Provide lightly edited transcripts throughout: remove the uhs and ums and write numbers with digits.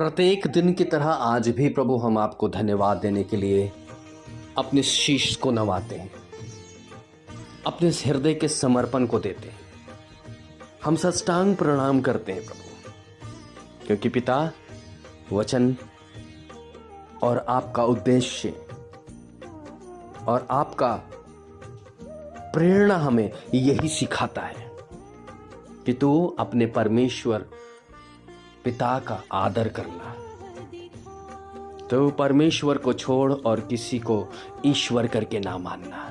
प्रत्येक दिन की तरह आज भी प्रभु हम आपको धन्यवाद देने के लिए अपने शीश को नवाते हैं, अपने हृदय के समर्पण को देते हैं। हम साष्टांग प्रणाम करते हैं प्रभु, क्योंकि पिता वचन और आपका उद्देश्य और आपका प्रेरणा हमें यही सिखाता है कि तू अपने परमेश्वर पिता का आदर करना। तो परमेश्वर को छोड़ और किसी को ईश्वर करके ना मानना।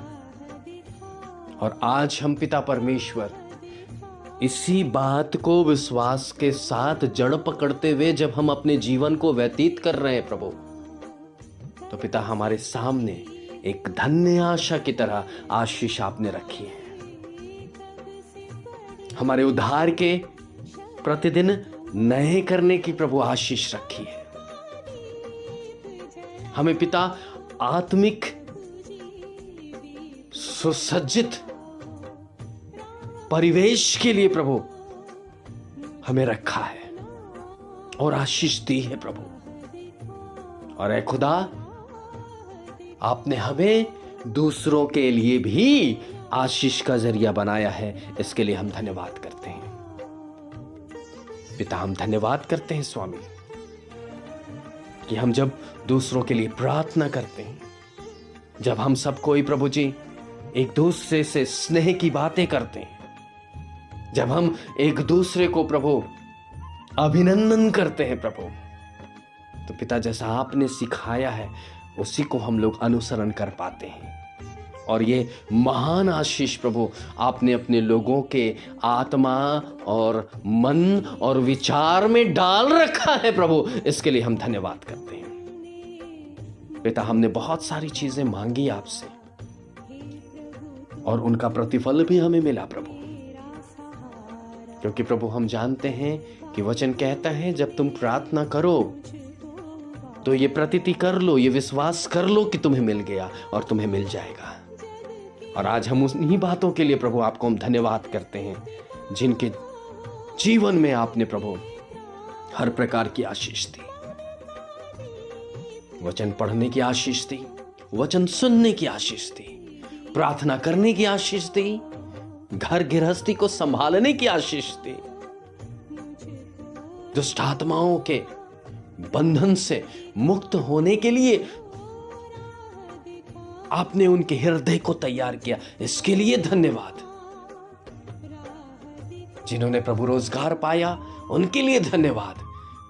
और आज हम पिता परमेश्वर इसी बात को विश्वास के साथ जड़ पकड़ते हुए जब हम अपने जीवन को व्यतीत कर रहे हैं प्रभु, तो पिता हमारे सामने एक धन्य आशा की तरह आशीष आपने रखी है। हमारे उद्धार के प्रतिदिन नए करने की प्रभु आशीष रखी है। हमें पिता आत्मिक सुसज्जित परिवेश के लिए प्रभु हमें रखा है और आशीष दी है प्रभु। और ऐ खुदा, आपने हमें दूसरों के लिए भी आशीष का जरिया बनाया है, इसके लिए हम धन्यवाद करते हैं पिता। हम धन्यवाद करते हैं स्वामी कि हम जब दूसरों के लिए प्रार्थना करते हैं, जब हम सब कोई प्रभु जी एक दूसरे से स्नेह की बातें करते हैं, जब हम एक दूसरे को प्रभु अभिनंदन करते हैं प्रभु, तो पिता जैसा आपने सिखाया है उसी को हम लोग अनुसरण कर पाते हैं। और ये महान आशीष प्रभु आपने अपने लोगों के आत्मा और मन और विचार में डाल रखा है प्रभु, इसके लिए हम धन्यवाद करते हैं पिता। हमने बहुत सारी चीजें मांगी आपसे और उनका प्रतिफल भी हमें मिला प्रभु, क्योंकि प्रभु हम जानते हैं कि वचन कहता है जब तुम प्रार्थना करो तो ये प्रतीति कर लो, ये विश्वास कर लो कि तुम्हें मिल गया और तुम्हें मिल जाएगा। और आज हम उन्हीं बातों के लिए प्रभु आपको हम धन्यवाद करते हैं जिनके जीवन में आपने प्रभु हर प्रकार की आशीष दी। वचन पढ़ने की आशीष दी, वचन सुनने की आशीष दी, प्रार्थना करने की आशीष दी, घर गृहस्थी को संभालने की आशीष दी, दुष्ट आत्माओं के बंधन से मुक्त होने के लिए आपने उनके हृदय को तैयार किया, इसके लिए धन्यवाद। जिन्होंने प्रभु रोजगार पाया उनके लिए धन्यवाद।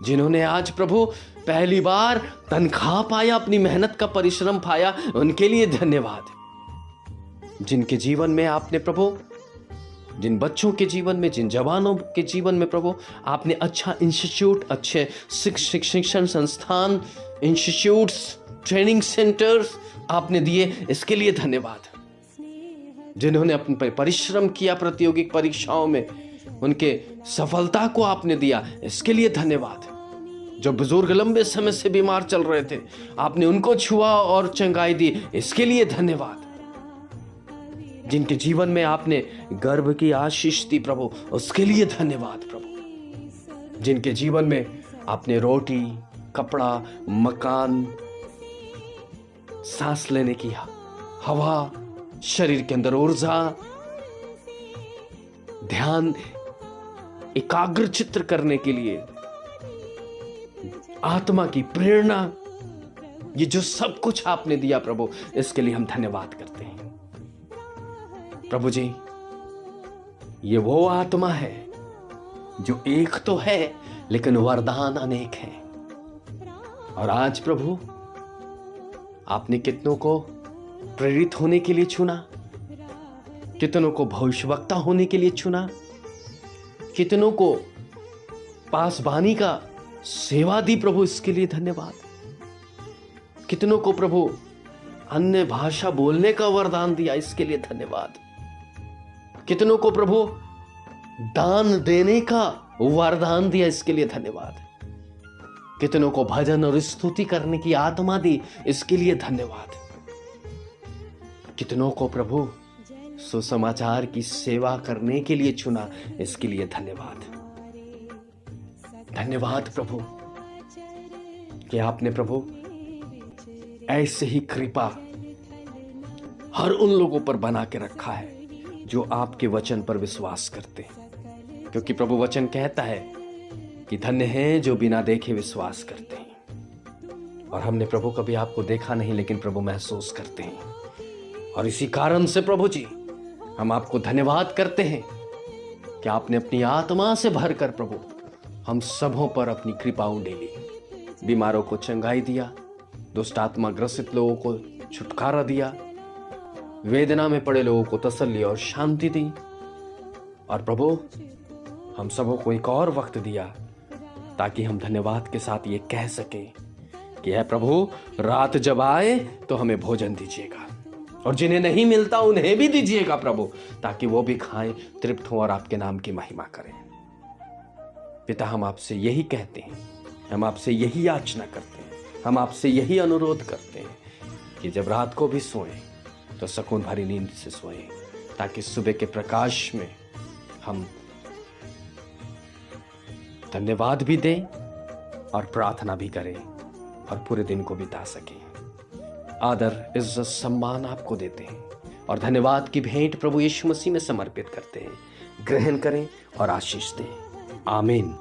जिन्होंने आज प्रभु पहली बार तनख्वाह पाया, अपनी मेहनत का परिश्रम पाया, उनके लिए धन्यवाद। जिनके जीवन में आपने प्रभु, जिन बच्चों के जीवन में, जिन जवानों के जीवन में प्रभु आपने अच्छा इंस्टीट्यूट, अच्छे शिक्षण संस्थान, इंस्टीट्यूट्स, ट्रेनिंग सेंटर्स आपने दिए, इसके लिए धन्यवाद। जिन्होंने अपने परिश्रम किया प्रतियोगिक परीक्षाओं में, उनके सफलता को आपने दिया, इसके लिए धन्यवाद। जो बुजुर्ग लंबे समय से बीमार चल रहे थे, आपने उनको छुआ और चंगाई दी, इसके लिए धन्यवाद। जिनके जीवन में आपने गर्भ की आशीष दी प्रभु, उसके लिए धन्यवाद प्रभु। जिनके जीवन में आपने रोटी, कपड़ा, मकान, सांस लेने की हवा, शरीर के अंदर ऊर्जा, ध्यान एकाग्र चित्र करने के लिए आत्मा की प्रेरणा, ये जो सब कुछ आपने दिया प्रभु, इसके लिए हम धन्यवाद करते हैं प्रभु जी। ये वो आत्मा है जो एक तो है लेकिन वरदान अनेक है। और आज प्रभु आपने कितनों को प्रेरित होने के लिए चुना, कितनों को भविष्यवक्ता होने के लिए चुना, कितनों को पासबानी का सेवा दी प्रभु, इसके लिए धन्यवाद। कितनों को प्रभु अन्य भाषा बोलने का वरदान दिया, इसके लिए धन्यवाद। कितनों को प्रभु दान देने का वरदान दिया, इसके लिए धन्यवाद। कितनों को भजन और स्तुति करने की आत्मा दी, इसके लिए धन्यवाद। कितनों को प्रभु सुसमाचार की सेवा करने के लिए चुना, इसके लिए धन्यवाद। धन्यवाद प्रभु कि आपने प्रभु ऐसे ही कृपा हर उन लोगों पर बना के रखा है जो आपके वचन पर विश्वास करते हैं, क्योंकि प्रभु वचन कहता है कि धन्य हैं जो बिना देखे विश्वास करते हैं। और हमने प्रभु कभी आपको देखा नहीं, लेकिन प्रभु महसूस करते हैं। और इसी कारण से प्रभु जी हम आपको धन्यवाद करते हैं कि आपने अपनी आत्मा से भरकर प्रभु हम सबों पर अपनी कृपा उंडेली, बीमारों को चंगाई दिया, दुष्ट आत्मा ग्रसित लोगों को छुटकारा दिया, वेदना में पड़े लोगों को तसल्ली और शांति दी। और प्रभु हम सबों को एक और वक्त दिया ताकि हम धन्यवाद के साथ ये कह सकें कि है प्रभु, रात जब आए तो हमें भोजन दीजिएगा, और जिन्हें नहीं मिलता उन्हें भी दीजिएगा प्रभु, ताकि वो भी खाएं, तृप्त हों और आपके नाम की महिमा करें। पिता, हम आपसे यही कहते हैं, हम आपसे यही याचना करते हैं, हम आपसे यही अनुरोध करते हैं कि जब रात को भी सोएं तो सुकून भरी नींद से सोएं, ताकि सुबह के प्रकाश में हम धन्यवाद भी दें और प्रार्थना भी करें और पूरे दिन को बिता सकें। आदर, इज्जत, सम्मान आपको देते हैं और धन्यवाद की भेंट प्रभु यीशु मसीह में समर्पित करते हैं। ग्रहण करें और आशीष दें। आमीन।